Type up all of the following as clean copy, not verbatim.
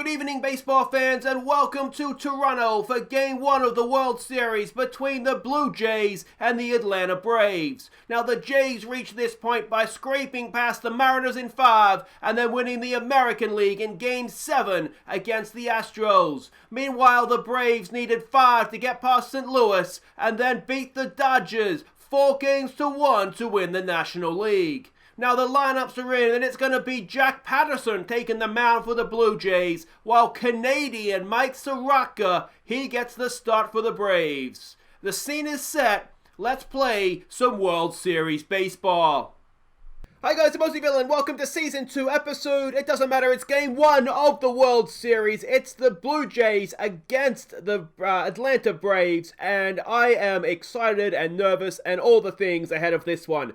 Good evening, baseball fans, and welcome to Toronto for Game 1 of the World Series between the Blue Jays and the Atlanta Braves. Now, the Jays reached this point by scraping past the Mariners in 5 and then winning the American League in Game 7 against the Astros. Meanwhile, the Braves needed 5 to get past St. Louis and then beat the Dodgers 4-1 to win the National League. Now the lineups are in, and it's going to be Jack Patterson taking the mound for the Blue Jays, while Canadian Mike Soroka, he gets the start for the Braves. The scene is set. Let's play some World Series baseball. Hi guys, I'm Aussie and welcome to Season 2 episode. It doesn't matter, it's Game 1 of the World Series. It's the Blue Jays against the Atlanta Braves, and I am excited and nervous and all the things ahead of this one.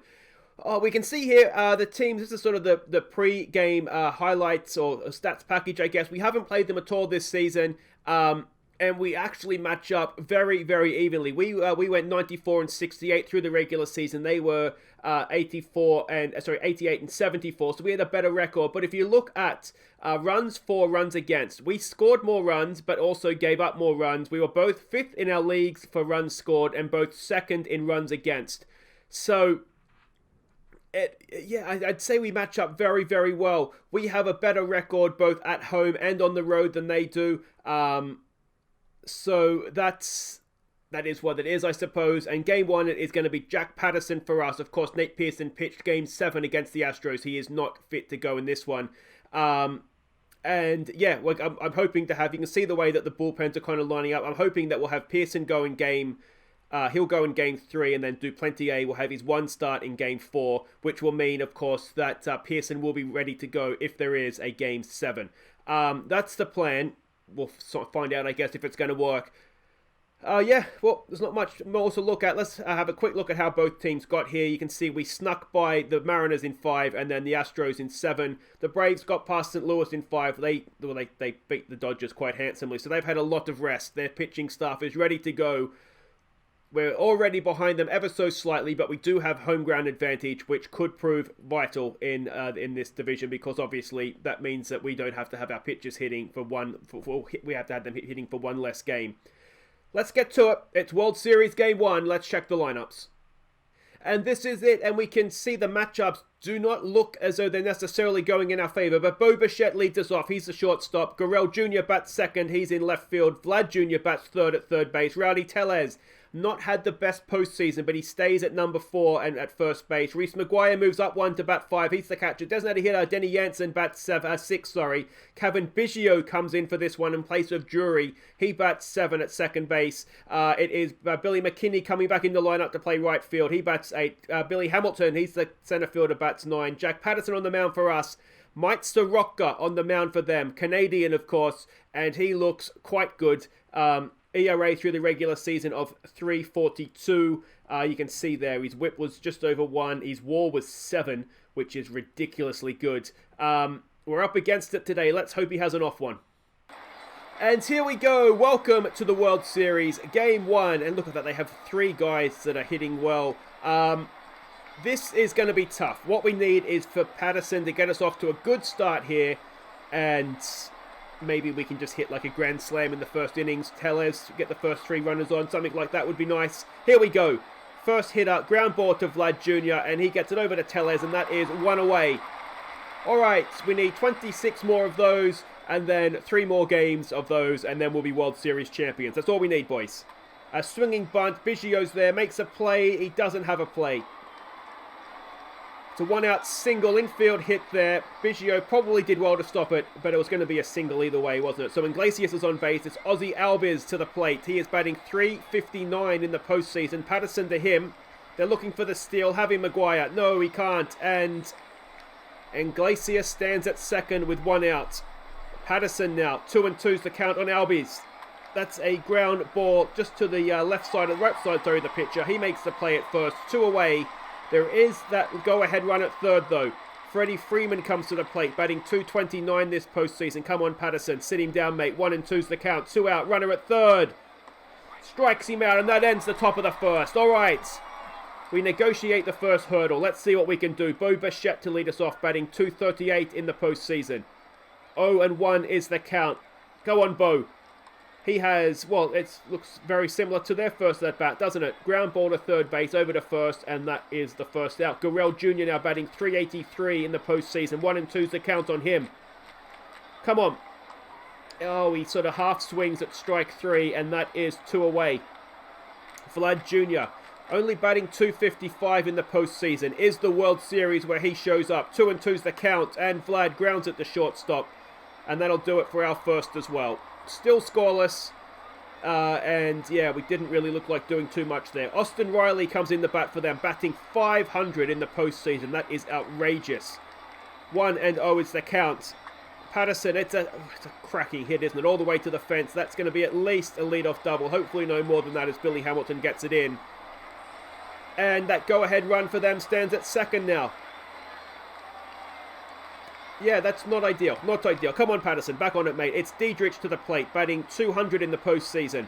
We can see here the teams. This is sort of the pre-game highlights or stats package, I guess. We haven't played them at all this season, and we actually match up very, very evenly. We went 94 and 68 through the regular season. They were 88 and 74, so we had a better record. But if you look at runs for, runs against, we scored more runs, but also gave up more runs. We were both 5th in our leagues for runs scored and both 2nd in runs against. So I'd say we match up very, very well. We have a better record both at home and on the road than they do. So that is what it is, I suppose. And Game 1 is going to be Jack Patterson for us. Of course, Nate Pearson pitched Game 7 against the Astros. He is not fit to go in this one. I'm hoping to have, you can see the way that the bullpens are kind of lining up. I'm hoping that we'll have Pearson go in he'll go in Game 3 and then Duplantier will have his one start in Game 4, which will mean, of course, that Pearson will be ready to go if there is a Game 7. That's the plan. We'll sort of find out, I guess, if it's going to work. There's not much more to look at. Let's have a quick look at how both teams got here. You can see we snuck by the Mariners in 5 and then the Astros in 7. The Braves got past St. Louis in 5. They beat the Dodgers quite handsomely, so they've had a lot of rest. Their pitching staff is ready to go. We're already behind them ever so slightly, but we do have home ground advantage, which could prove vital in this division, because obviously that means that we don't have to have our pitchers hitting for we have to have them hitting for one less game. Let's get to it. It's World Series Game 1. Let's check the lineups. And this is it, and we can see the matchups do not look as though they're necessarily going in our favor. But Bo Bichette leads us off. He's the shortstop. Gurriel Jr. bats second. He's in left field. Vlad Jr. bats third at third base. Rowdy Tellez not had the best postseason, but he stays at number 4 and at first base. Reese McGuire moves up 1 to bat 5. He's the catcher. Designated hitter Denny Jansen bats 6. Kevin Biggio comes in for this one in place of Drury. He bats 7 at second base. It is Billy McKinney coming back in the lineup to play right field. He bats 8. Billy Hamilton, he's the center fielder, bats 9. Jack Patterson on the mound for us. Mike Soroka on the mound for them. Canadian, of course, and he looks quite good. ERA through the regular season of 3.42. You can see there his whip was just over 1. His WAR was 7, which is ridiculously good. We're up against it today. Let's hope he has an off one. And here we go. Welcome to the World Series Game 1. And look at that. They have 3 guys that are hitting well. This is going to be tough. What we need is for Patterson to get us off to a good start here. And maybe we can just hit like a grand slam in the first innings. Tellez, get the first 3 runners on. Something like that would be nice. Here we go. First hitter, ground ball to Vlad Jr. And he gets it over to Tellez, and that is 1 away. All right, we need 26 more of those, and then 3 more games of those, and then we'll be World Series champions. That's all we need, boys. A swinging bunt. Biggio's there, makes a play. He doesn't have a play. It's a 1-out single, infield hit there. Biggio probably did well to stop it, but it was going to be a single either way, wasn't it? So Iglesias is on base. It's Ozzie Albiz to the plate. He is batting .359 in the postseason. Patterson to him. They're looking for the steal. Javi Maguire. No, he can't. And Iglesias stands at second with 1 out. Patterson now. 2-2's the count on Albiz. That's a ground ball just to the right side of the pitcher. He makes the play at first. 2 away. There is that go-ahead run at third, though. Freddie Freeman comes to the plate, batting .229 this postseason. Come on, Patterson. Sit him down, mate. 1-2's the count. 2 out. Runner at third. Strikes him out, and that ends the top of the first. All right. We negotiate the first hurdle. Let's see what we can do. Bo Bichette to lead us off, batting .238 in the postseason. 0-1 is the count. Go on, Bo. He has, well, it looks very similar to their first at bat, doesn't it? Ground ball to third base, over to first, and that is the first out. Gurrell Jr. now batting .383 in the postseason. 1-2's the count on him. Come on. Oh, he sort of half swings at strike 3, and that is 2 away. Vlad Jr. only batting .255 in the postseason. Is the World Series where he shows up. 2-2's the count, and Vlad grounds at the shortstop. And that'll do it for our first as well. Still scoreless. And yeah, we didn't really look like doing too much there. Austin Riley comes in the bat for them, batting .500 in the postseason. That is outrageous. 1-0 is the count. Patterson, it's a cracking hit, isn't it? All the way to the fence. That's going to be at least a leadoff double. Hopefully no more than that as Billy Hamilton gets it in. And that go-ahead run for them stands at second now. Yeah, that's not ideal. Not ideal. Come on, Patterson. Back on it, mate. It's Diedrich to the plate, batting .200 in the postseason.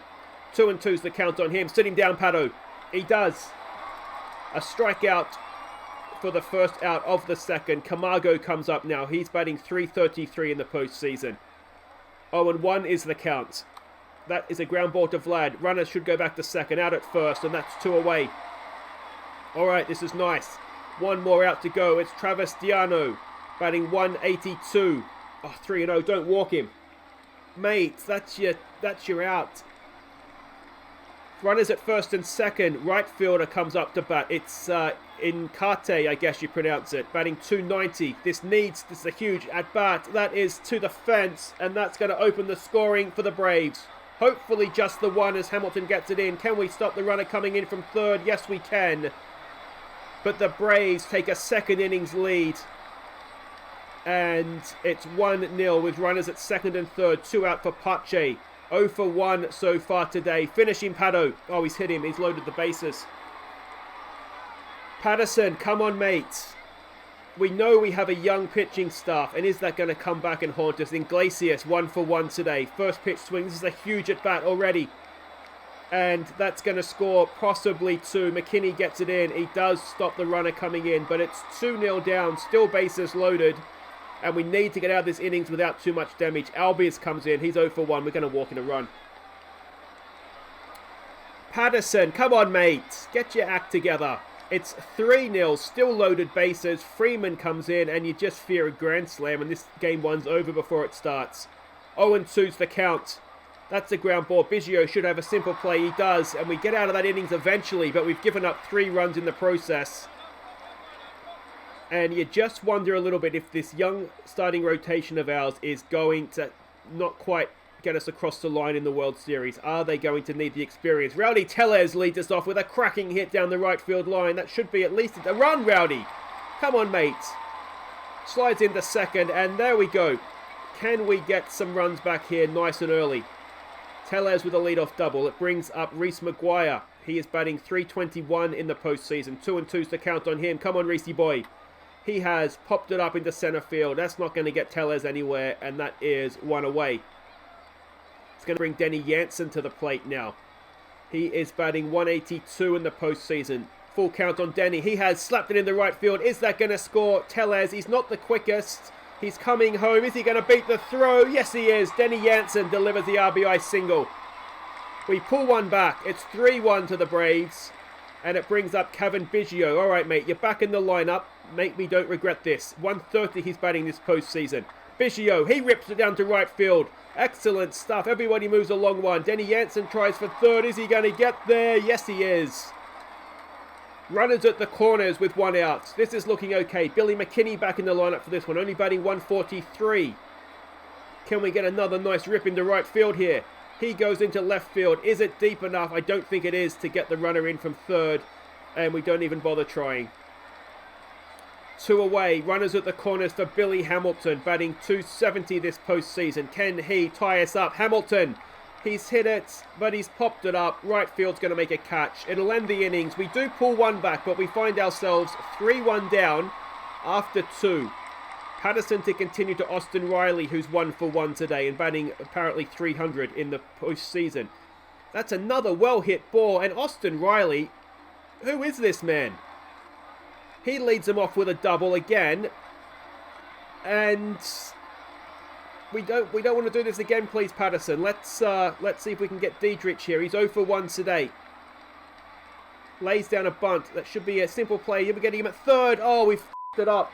2-2's the count on him. Sitting down, Pato. He does. A strikeout for the first out of the second. Camargo comes up now. He's batting .333 in the postseason. 0-1 is the count. That is a ground ball to Vlad. Runners should go back to second. Out at first, and that's 2 away. All right, this is nice. One more out to go. It's Travis Diano, batting .182. Oh, 3-0. Don't walk him. Mate, that's your out. Runners at first and second. Right fielder comes up to bat. It's Incate, I guess you pronounce it. Batting .290. This is a huge at bat. That is to the fence, and that's going to open the scoring for the Braves. Hopefully just the one as Hamilton gets it in. Can we stop the runner coming in from third? Yes, we can. But the Braves take a second innings lead. And it's 1-0 with runners at second and third. 2 out for Pache. 0 for 1 so far today. Finishing Pato. Oh, he's hit him. He's loaded the bases. Patterson, come on, mate. We know we have a young pitching staff. And is that going to come back and haunt us? Iglesias, 1 for 1 today. First pitch swing. This is a huge at bat already. And that's going to score possibly 2. McKinney gets it in. He does stop the runner coming in. But it's 2-0 down. Still bases loaded. And we need to get out of this innings without too much damage. Albies comes in. He's 0 for 1. We're going to walk in a run. Patterson, come on, mate. Get your act together. It's 3-0. Still loaded bases. Freeman comes in. And you just fear a grand slam. And this game 1's over before it starts. 0-2's the count. That's a ground ball. Biggio should have a simple play. He does. And we get out of that innings eventually. But we've given up 3 runs in the process. And you just wonder a little bit if this young starting rotation of ours is going to not quite get us across the line in the World Series. Are they going to need the experience? Rowdy Tellez leads us off with a cracking hit down the right field line. That should be at least a run, Rowdy. Come on, mate. Slides into second, and there we go. Can we get some runs back here nice and early? Tellez with a leadoff double. It brings up Reese McGuire. He is batting .321 in the postseason. 2-2's the count on him. Come on, Reese boy. He has popped it up into center field. That's not going to get Tellez anywhere, and that is 1 away. It's going to bring Denny Jansen to the plate now. He is batting .182 in the postseason. Full count on Denny. He has slapped it in the right field. Is that going to score? Tellez, he's not the quickest. He's coming home. Is he going to beat the throw? Yes, he is. Denny Jansen delivers the RBI single. We pull one back. It's 3-1 to the Braves. And it brings up Kevin Biggio. All right, mate, you're back in the lineup. Make me don't regret this. 130 he's batting this postseason. Biggio, he rips it down to right field. Excellent stuff. Everybody moves a long one. Denny Jansen tries for third. Is he going to get there? Yes, he is. Runners at the corners with 1 out. This is looking okay. Billy McKinney back in the lineup for this one. Only batting .143. Can we get another nice rip into right field here? He goes into left field. Is it deep enough? I don't think it is to get the runner in from third. And we don't even bother trying. 2 away. Runners at the corners for Billy Hamilton. Batting .270 this postseason. Can he tie us up? Hamilton. He's hit it, but he's popped it up. Right field's going to make a catch. It'll end the innings. We do pull one back, but we find ourselves 3-1 down after 2. Patterson to continue to Austin Riley, who's 1 for 1 today and batting apparently .300 in the postseason. That's another well-hit ball. And Austin Riley, who is this man? He leads them off with a double again. And We don't want to do this again, please, Patterson. Let's see if we can get Diedrich here. He's 0 for 1 today. Lays down a bunt. That should be a simple play. You're getting him at third. Oh, we f***ed it up.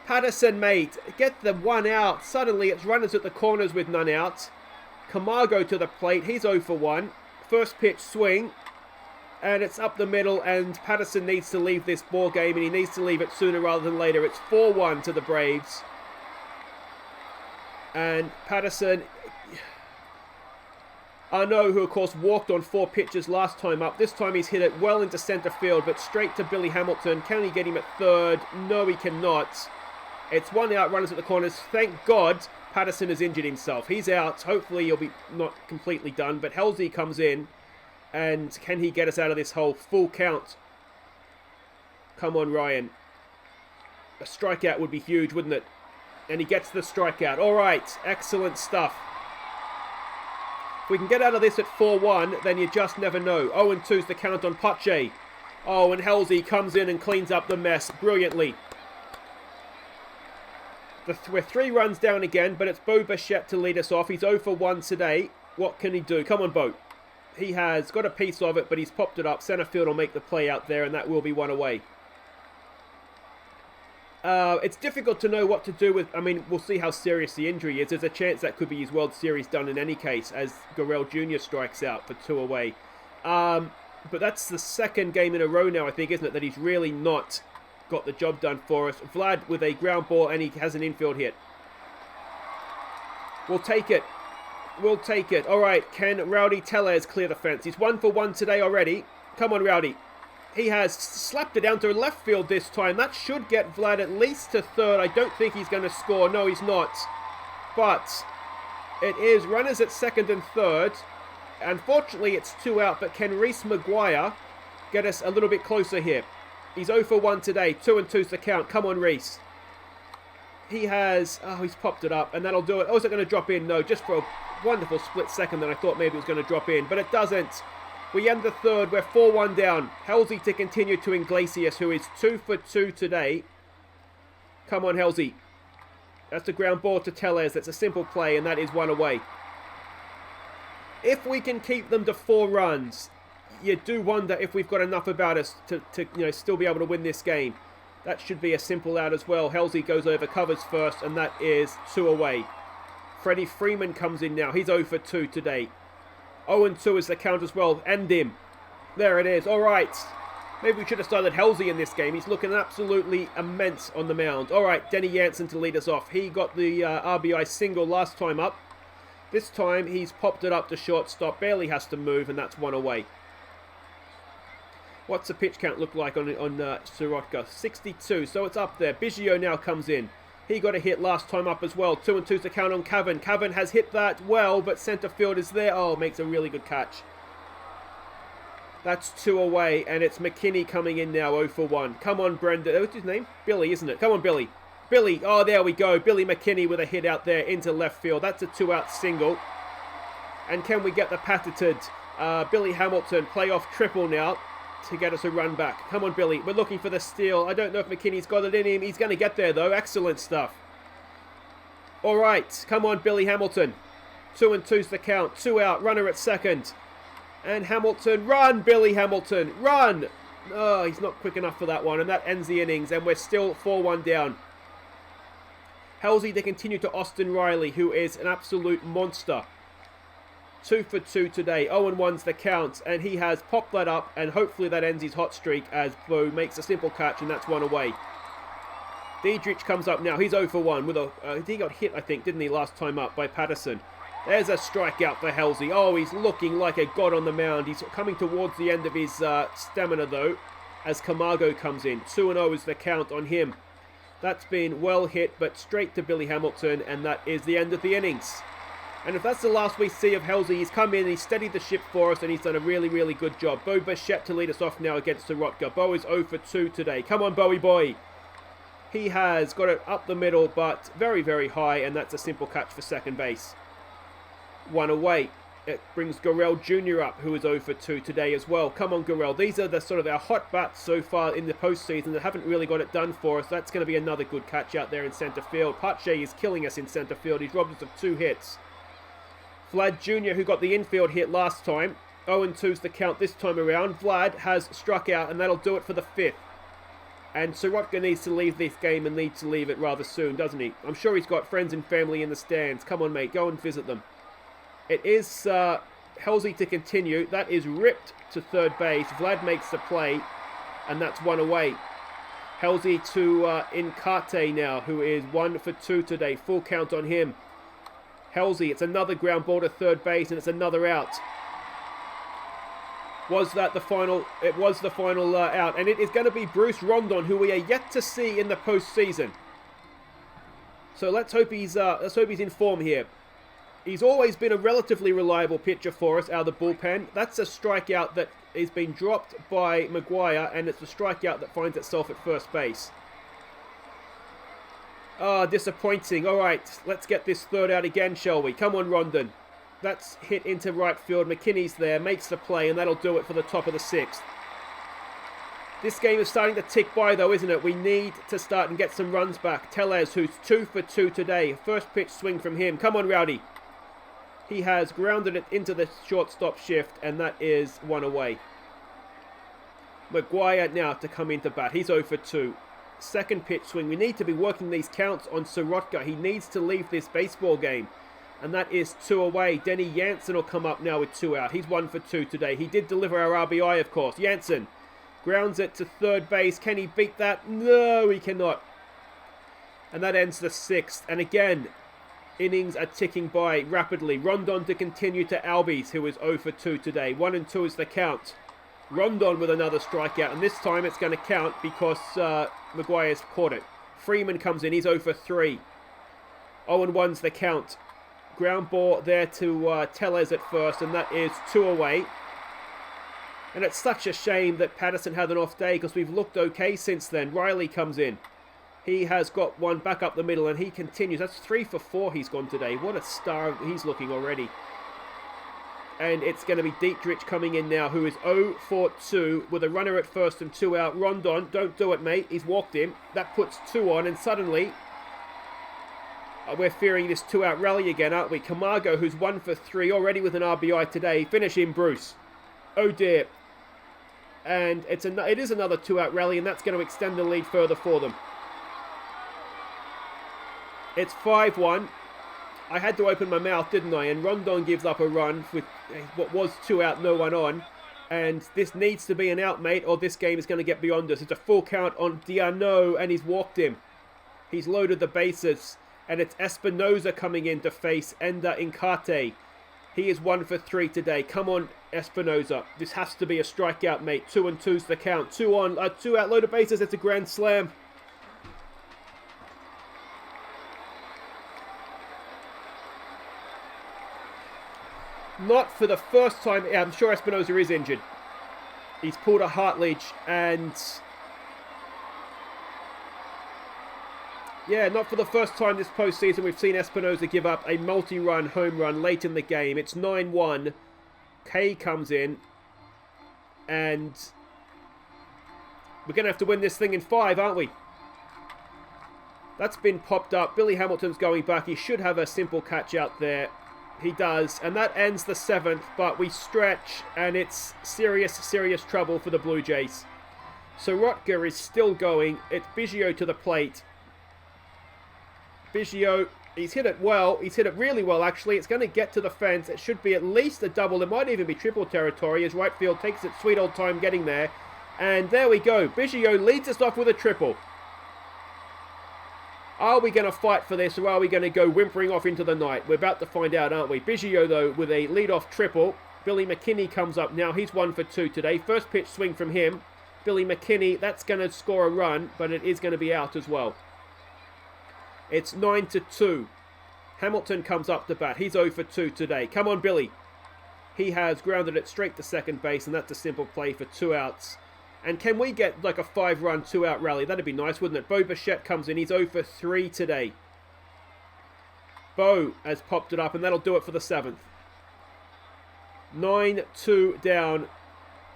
Patterson, mate, get the one out. Suddenly, it's runners at the corners with none out. Camargo to the plate. He's 0 for 1. First pitch swing. And it's up the middle, and Patterson needs to leave this ball game, and he needs to leave it sooner rather than later. It's 4-1 to the Braves. And Patterson, Arnaud, who of course walked on 4 pitches last time up. This time he's hit it well into centre field, but straight to Billy Hamilton. Can he get him at third? No, he cannot. It's 1 out, runners at the corners. Thank God Patterson has injured himself. He's out. Hopefully he'll be not completely done, but Halsey comes in. And can he get us out of this hole? Full count. Come on, Ryan. A strikeout would be huge, wouldn't it? And he gets the strikeout. All right, excellent stuff. If we can get out of this at 4-1, then you just never know. 0-2's the count on Pache. Oh, and Halsey comes in and cleans up the mess brilliantly. We're 3 runs down again, but it's Bo Bichette to lead us off. He's 0 for 1 today. What can he do? Come on, Bo. He has got a piece of it, but he's popped it up. Centre field will make the play out there, and that will be 1 away. It's difficult to know what to do with... I mean, we'll see how serious the injury is. There's a chance that could be his World Series done in any case, as Gurriel Jr. strikes out for 2 away. But that's the 2nd game in a row now, I think, isn't it, that he's really not got the job done for us. Vlad with a ground ball, and he has an infield hit. We'll take it. We'll take it. All right, can Rowdy Tellez clear the fence? He's 1 for 1 today already. Come on, Rowdy. He has slapped it down to left field this time. That should get Vlad at least to third. I don't think he's going to score. No, he's not. But it is runners at 2nd and 3rd. Unfortunately, it's 2 out. But can Reese Maguire get us a little bit closer here? He's 0 for 1 today. 2-2's the count. Come on, Reese. He has... Oh, he's popped it up. And that'll do it. Oh, is it going to drop in? No, just for a wonderful split second that I thought maybe it was going to drop in. But it doesn't. We end the 3rd. We're 4-1 down. Halsey to continue to Iglesias, who is 2 for 2 today. Come on, Halsey. That's a ground ball to Tellez. That's a simple play, and that is 1 away. If we can keep them to 4 runs, you do wonder if we've got enough about us to still be able to win this game. That should be a simple out as well. Halsey goes over, covers first, and that is 2 away. Freddie Freeman comes in now. He's 0 for 2 today. 0-2 is the count as well. End him. There it is. All right. Maybe we should have started Halsey in this game. He's looking absolutely immense on the mound. All right, Denny Jansen to lead us off. He got the RBI single last time up. This time he's popped it up to shortstop. Barely has to move, and that's 1 away. What's the pitch count look like on Sorotka? 62, so it's up there. Biggio now comes in. He got a hit last time up as well. 2-2's the count on Cavan. Cavan has hit that well, but centre field is there. Oh, makes a really good catch. That's 2 away, and it's McKinney coming in now, 0 for 1. Come on, Brendan. What's his name? Billy, isn't it? Come on, Billy. Billy. Oh, there we go. Billy McKinney with a hit out there into left field. That's a 2-out single. And can we get the patented Billy Hamilton playoff triple now to get us a run back? Come on, Billy. We're looking for the steal. I don't know if McKinney's got it in him. He's going to get there, though. Excellent stuff. All right. Come on, Billy Hamilton. 2-2's the count. 2 out. Runner at 2nd. And Hamilton. Run, Billy Hamilton. Run. Oh, he's not quick enough for that one. And that ends the innings. And we're still 4-1 down. Halsey to continue to Austin Riley, who is an absolute monster. 2 for 2 today. 0-1's the count, and he has popped that up, and hopefully that ends his hot streak as Bo makes a simple catch, and that's 1 away. Diedrich comes up now. He's 0 for 1 with a... he got hit, I think, didn't he, last time up by Patterson. There's a strikeout for Halsey. Oh, he's looking like a god on the mound. He's coming towards the end of his stamina, though, as Camargo comes in. 2-0 is the count on him. That's been well hit, but straight to Billy Hamilton, and that is the end of the innings. And if that's the last we see of Halsey, he's come in, he's steadied the ship for us, and he's done a really, really good job. Bo Bichette to lead us off now against Sorotka. Bo is 0 for 2 today. Come on, Bowie boy. He has got it up the middle, but very, very high, and that's a simple catch for second base. 1 away. it brings Gurrell Jr. up, who is 0 for 2 today as well. Come on, Gurrell. These are the sort of our hot bats so far in the postseason that haven't really got it done for us. That's going to be another good catch out there in centre field. Pache is killing us in centre field. He's robbed us of 2 hits. Vlad Jr., who got the infield hit last time. 0-2's the count this time around. Vlad has struck out, and that'll do it for the 5th. And Sorotka needs to leave this game and needs to leave it rather soon, doesn't he? I'm sure he's got friends and family in the stands. Come on, mate. Go and visit them. It is Halsey to continue. That is ripped to third base. Vlad makes the play, and that's 1 away. Halsey to Incate now, who is 1 for 2 today. Full count on him. Halsey, it's another ground ball to third base, and it's another out. Was that the final? It was the final out, and it is going to be Bruce Rondon, who we are yet to see in the postseason. So let's hope he's in form here. He's always been a relatively reliable pitcher for us out of the bullpen. That's a strikeout that is being dropped by Maguire, and it's a strikeout that finds itself at first base. Ah, disappointing. All right, let's get this third out again, shall we? Come on, Rondon. That's hit into right field. McKinney's there, makes the play, and that'll do it for the top of the 6th. This game is starting to tick by, though, isn't it? We need to start and get some runs back. Tellez, who's 2 for 2 today. First pitch swing from him. Come on, Rowdy. He has grounded it into the shortstop shift, and that is 1 away. Maguire now to come into bat. He's 0 for 2. Second pitch swing. We need to be working these counts on Sorotka. He needs to leave this baseball game. And that is 2 away. Denny Jansen will come up now with 2 out. He's 1 for 2 today. He did deliver our RBI, of course. Jansen grounds it to third base. Can he beat that? No, he cannot. And that ends the 6th. And again, innings are ticking by rapidly. Rondon to continue to Albies, who is 0 for 2 today. 1-2 is the count. Rondon with another strikeout. And this time it's going to count because Maguire's caught it. Freeman comes in. He's 0 for 3. 0-1's the count. Ground ball there to Tellez at first, and that is 2 away. And it's such a shame that Patterson had an off day because we've looked okay since then. Riley comes in. He has got one back up the middle, and he continues. That's 3 for 4 he's gone today. What a star he's looking already. And it's going to be Dietrich coming in now, who is 0 for 2 with a runner at first and 2 out. Rondon, don't do it, mate. He's walked him. That puts 2 on, and suddenly we're fearing this 2-out rally again, aren't we? Camargo, who's 1 for 3, already with an RBI today. Finish him, Bruce. Oh dear. And it is another 2-out rally, and that's going to extend the lead further for them. It's 5-1. I had to open my mouth, didn't I? And Rondon gives up a run with what was 2 out, no one on. And this needs to be an out, mate, or this game is going to get beyond us. It's a full count on Diano, and he's walked him. He's loaded the bases. And it's Espinoza coming in to face Ender Incate. He is 1 for 3 today. Come on, Espinoza. This has to be a strikeout, mate. 2-2's the count. 2 out, loaded bases. It's a grand slam. Not for the first time. I'm sure Espinoza is injured. He's pulled a heart leech, and yeah, not for the first time this postseason we've seen Espinoza give up a multi-run home run late in the game. It's 9-1. Kay comes in, and we're going to have to win this thing in 5, aren't we? That's been popped up. Billy Hamilton's going back. He should have a simple catch out there. He does, and that ends the 7th, but we stretch, and it's serious, serious trouble for the Blue Jays. So Rotger is still going. It's Biggio to the plate. Biggio, he's hit it well. He's hit it really well, actually. It's going to get to the fence. It should be at least a double. It might even be triple territory as right field takes its sweet old time getting there. And there we go. Biggio leads us off with a triple. Are we going to fight for this, or are we going to go whimpering off into the night? We're about to find out, aren't we? Biggio, though, with a lead-off triple. Billy McKinney comes up now. He's 1 for 2 today. First pitch swing from him. Billy McKinney, that's going to score a run, but it is going to be out as well. It's 9-2. Hamilton comes up to bat. He's 0 for 2 today. Come on, Billy. He has grounded it straight to second base, and that's a simple play for 2 outs. And can we get like a 5-run, 2-out rally? That'd be nice, wouldn't it? Bo Bichette comes in. He's 0 for 3 today. Bo has popped it up, and that'll do it for the 7th. 9-2 down.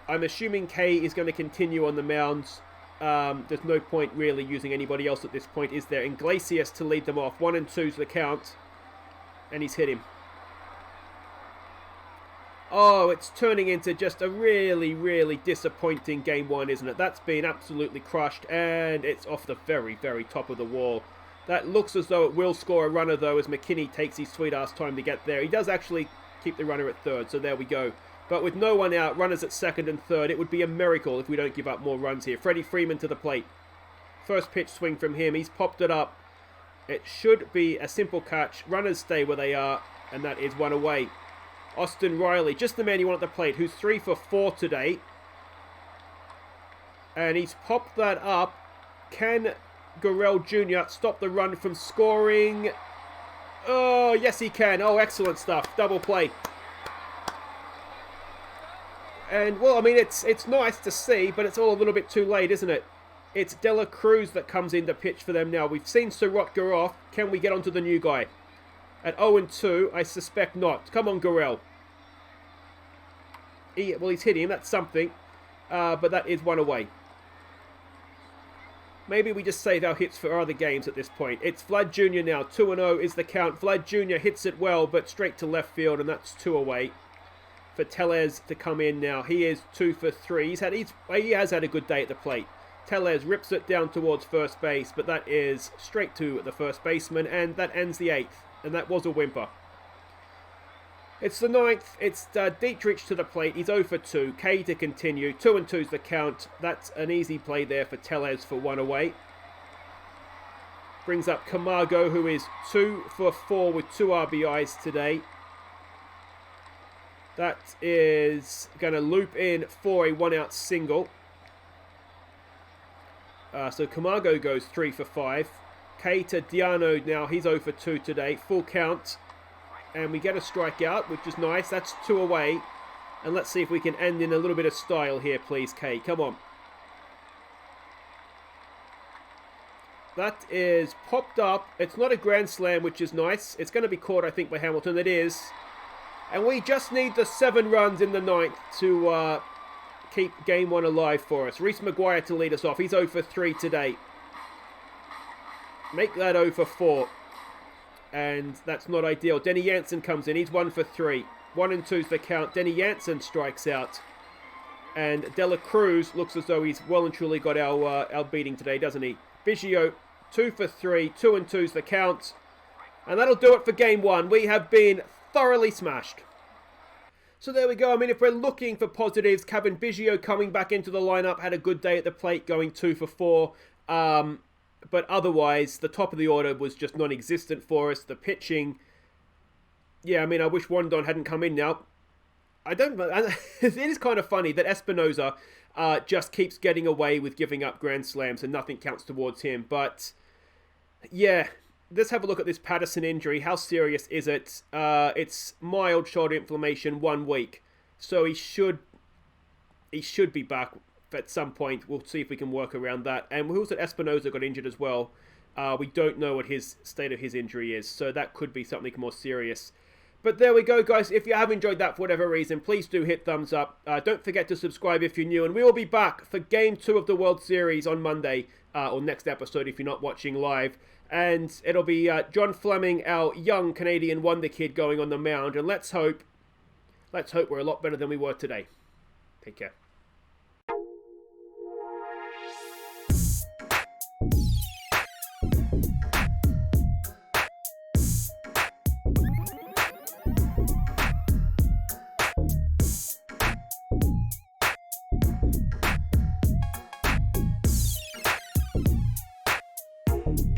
I'm assuming K is going to continue on the mounds. There's no point really using anybody else at this point, is there? Iglesias to lead them off. 1-2's the count. And he's hit him. Oh, it's turning into just a really, really disappointing game one, isn't it? That's been absolutely crushed, and it's off the very, very top of the wall. That looks as though it will score a runner, though, as McKinney takes his sweet-ass time to get there. He does actually keep the runner at third, so there we go. But with no one out, runners at second and third, it would be a miracle if we don't give up more runs here. Freddie Freeman to the plate. First pitch swing from him. He's popped it up. It should be a simple catch. Runners stay where they are, and that is one away. Austin Riley, just the man you want at the plate, who's 3 for 4 today. And he's popped that up. Can Gurrell Jr. stop the run from scoring? Oh, yes he can. Oh, excellent stuff. Double play. And, well, I mean, it's nice to see, but it's all a little bit too late, isn't it? It's Dela Cruz that comes in to pitch for them now. We've seen Sorotka off. Can we get onto the new guy? At 0-2, I suspect not. Come on, Gurrell. Well, he's hitting him. That's something. But that is one away. Maybe we just save our hits for other games at this point. It's Vlad Jr. now. 2-0 is the count. Vlad Jr. hits it well, but straight to left field, and that's 2 away. For Tellez to come in now. He is 2 for 3. He has had a good day at the plate. Tellez rips it down towards first base, but that is straight to the first baseman, and that ends the 8th. And that was a whimper. It's the 9th. It's Dietrich to the plate. He's 0 for 2. K to continue. 2-2's the count. That's an easy play there for Tellez for 1 away. Brings up Camargo, who is 2 for 4 with 2 RBIs today. That is going to loop in for a 1-out single. So Camargo goes 3 for 5. K to Diano now. He's 0 for 2 today. Full count. And we get a strikeout, which is nice. That's 2 away. And let's see if we can end in a little bit of style here, please, K. Come on. That is popped up. It's not a grand slam, which is nice. It's going to be caught, I think, by Hamilton. It is. And we just need the 7 runs in the 9th to keep game 1 alive for us. Reese McGuire to lead us off. He's 0 for 3 today. Make that 0 for 4. And that's not ideal. Denny Jansen comes in. He's 1 for 3. 1-2's the count. Denny Jansen strikes out. And Dela Cruz looks as though he's well and truly got our beating today, doesn't he? Biggio, 2 for 3. 2-2's the count. And that'll do it for game 1. We have been thoroughly smashed. So there we go. I mean, if we're looking for positives, Kevin Biggio coming back into the lineup, had a good day at the plate, going 2 for 4. But otherwise, the top of the order was just non-existent for us. The pitching, yeah, I mean, I wish Rondon hadn't come in now. It is kind of funny that Espinosa just keeps getting away with giving up grand slams and nothing counts towards him. But, yeah, let's have a look at this Patterson injury. How serious is it? It's mild shoulder inflammation, 1 week. So he should be back at some point. We'll see if we can work around that. And who was it? Espinosa got injured as well. We don't know what his state of his injury is, so that could be something more serious. But there we go, guys. If you have enjoyed that for whatever reason, please do hit thumbs up. Don't forget to subscribe if you're new, and we will be back for Game 2 of the World Series on Monday, or next episode if you're not watching live. And it'll be John Fleming, our young Canadian wonder kid, going on the mound. And let's hope we're a lot better than we were today. Take care.